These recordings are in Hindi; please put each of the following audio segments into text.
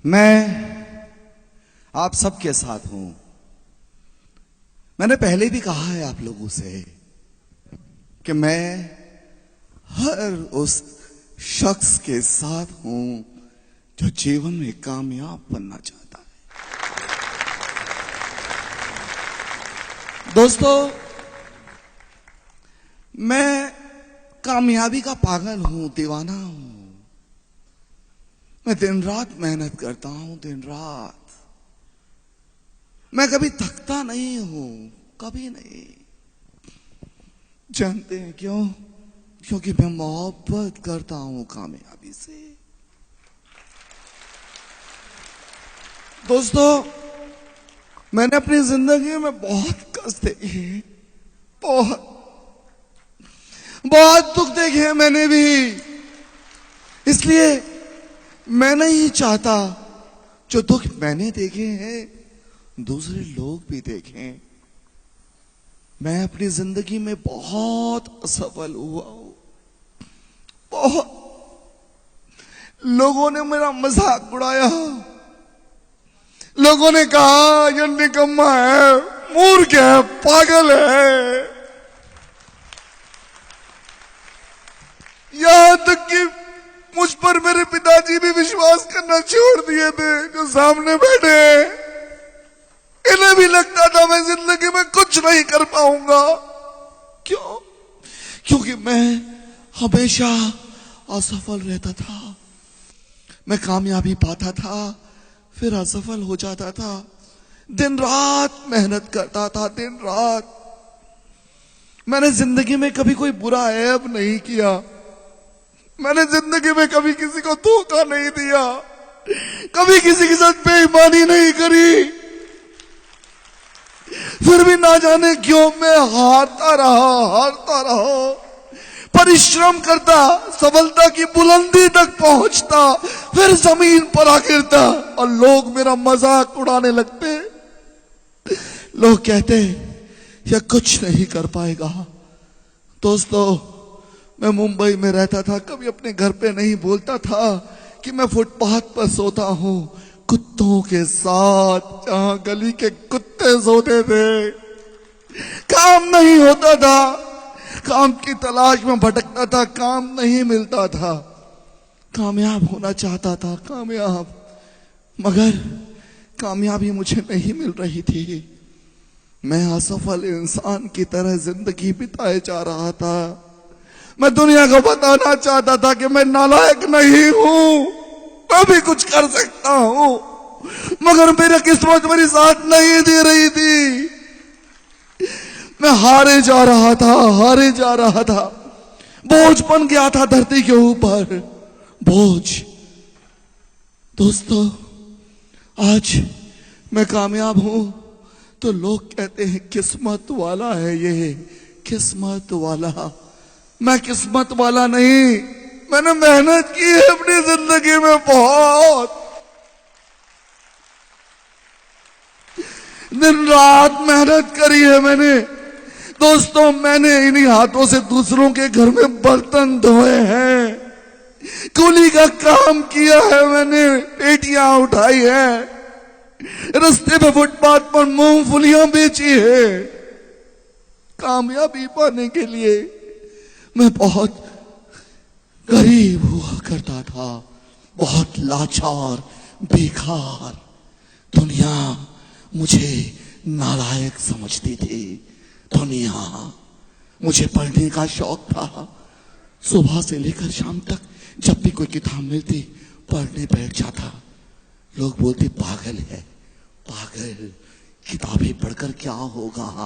मैं आप सबके साथ हूं। मैंने पहले भी कहा है आप लोगों से कि मैं हर उस शख्स के साथ हूं जो जीवन में कामयाब बनना चाहता है। दोस्तों, मैं कामयाबी का पागल हूं, दीवाना हूं। मैं दिन रात मेहनत करता हूं, दिन रात। मैं कभी थकता नहीं हूं, कभी नहीं। जानते हैं क्यों? क्योंकि मैं मोहब्बत करता हूं कामयाबी से। दोस्तों, मैंने अपनी जिंदगी में बहुत कष्ट देखे, बहुत दुख देखे हैं मैंने भी। इसलिए मैं नहीं चाहता जो दुख मैंने देखे हैं दूसरे लोग भी देखें। मैं अपनी जिंदगी में बहुत असफल हुआ हूं, बहुत। लोगों ने मेरा मजाक उड़ाया, लोगों ने कहा ये निकम्मा है, मूर्ख है, पागल है। यहां तक कि मुझ पर मेरे पिताजी भी विश्वास करना छोड़ दिए थे, जो सामने बैठे। इन्हें भी लगता था मैं जिंदगी में कुछ नहीं कर पाऊंगा। क्यों? क्योंकि मैं हमेशा असफल रहता था। मैं कामयाबी पाता था, फिर असफल हो जाता था। दिन रात मेहनत करता था, दिन रात। मैंने जिंदगी में कभी कोई बुरा ऐब नहीं किया। मैंने जिंदगी में कभी किसी को धोखा नहीं दिया, कभी किसी के साथ बेईमानी नहीं करी। फिर भी ना जाने क्यों मैं हारता रहा। परिश्रम करता, सफलता की बुलंदी तक पहुंचता, फिर जमीन पर आ गिरता और लोग मेरा मजाक उड़ाने लगते। लोग कहते यह कुछ नहीं कर पाएगा। दोस्तों, मैं मुंबई में रहता था, कभी अपने घर पे नहीं बोलता था कि मैं फुटपाथ पर सोता हूं कुत्तों के साथ, जहां गली के कुत्ते सोते थे। काम नहीं होता था, काम की तलाश में भटकता था, काम नहीं मिलता था। कामयाब होना चाहता था, कामयाब, मगर कामयाबी मुझे नहीं मिल रही थी। मैं असफल इंसान की तरह जिंदगी बिताए जा रहा था। मैं दुनिया को बताना चाहता था कि मैं नालायक नहीं हूं, मैं भी कुछ कर सकता हूं, मगर मेरी किस्मत मेरी साथ नहीं दे रही थी। मैं हारे जा रहा था। बोझ बन गया था धरती के ऊपर, बोझ। दोस्तों, आज मैं कामयाब हूं तो लोग कहते हैं किस्मत वाला है ये, किस्मत वाला। मैं किस्मत वाला नहीं, मैंने मेहनत की है अपनी जिंदगी में बहुत। दिन रात मेहनत करी है मैंने। दोस्तों, मैंने इन्हीं हाथों से दूसरों के घर में बर्तन धोए हैं, कूली का काम किया है मैंने, पेटियां उठाई है, रास्ते पे फुटपाथ पर मूंगफलियां बेची है। कामयाबी पाने के लिए मैं बहुत गरीब हुआ करता था, बहुत लाचार, बेकार। दुनिया मुझे नालायक समझती थी। दुनिया, मुझे पढ़ने का शौक था। सुबह से लेकर शाम तक जब भी कोई किताब मिलती पढ़ने बैठ जाता। लोग बोलते पागल है, पागल, किताबें पढ़कर क्या होगा।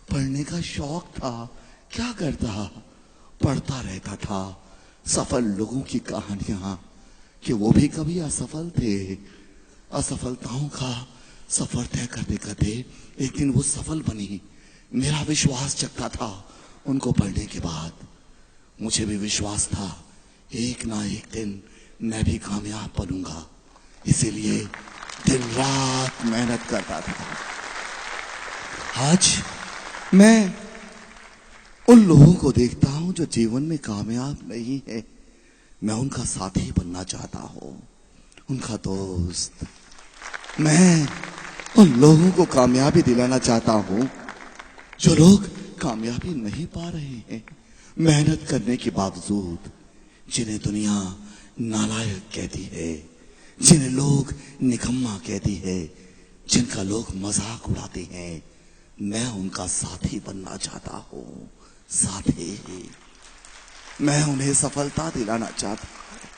पढ़ने का शौक था, क्या करता, पढ़ता रहता था। सफल लोगों की कहानियां कि वो भी कभी असफल थे। असफलताओं का सफर तय करते करते एक दिन वो सफल बनी। मेरा विश्वास जगता था उनको पढ़ने के बाद। मुझे भी विश्वास था एक ना एक दिन मैं भी कामयाब बनूंगा, इसीलिए दिन रात मेहनत करता था। आज मैं उन लोगों को देखता हूं जो जीवन में कामयाब नहीं है, मैं उनका साथी बनना चाहता हूं। उनका दोस्त। मैं उन लोगों को कामयाबी दिलाना चाहता हूं जो लोग कामयाबी नहीं पा रहे हैं मेहनत करने के बावजूद, जिन्हें दुनिया नालायक कहती है, जिन्हें लोग निकम्मा कहती है, जिनका लोग मजाक उड़ाते हैं। मैं उनका साथी बनना चाहता हूं, साथी। मैं उन्हें सफलता दिलाना चाहता हूं।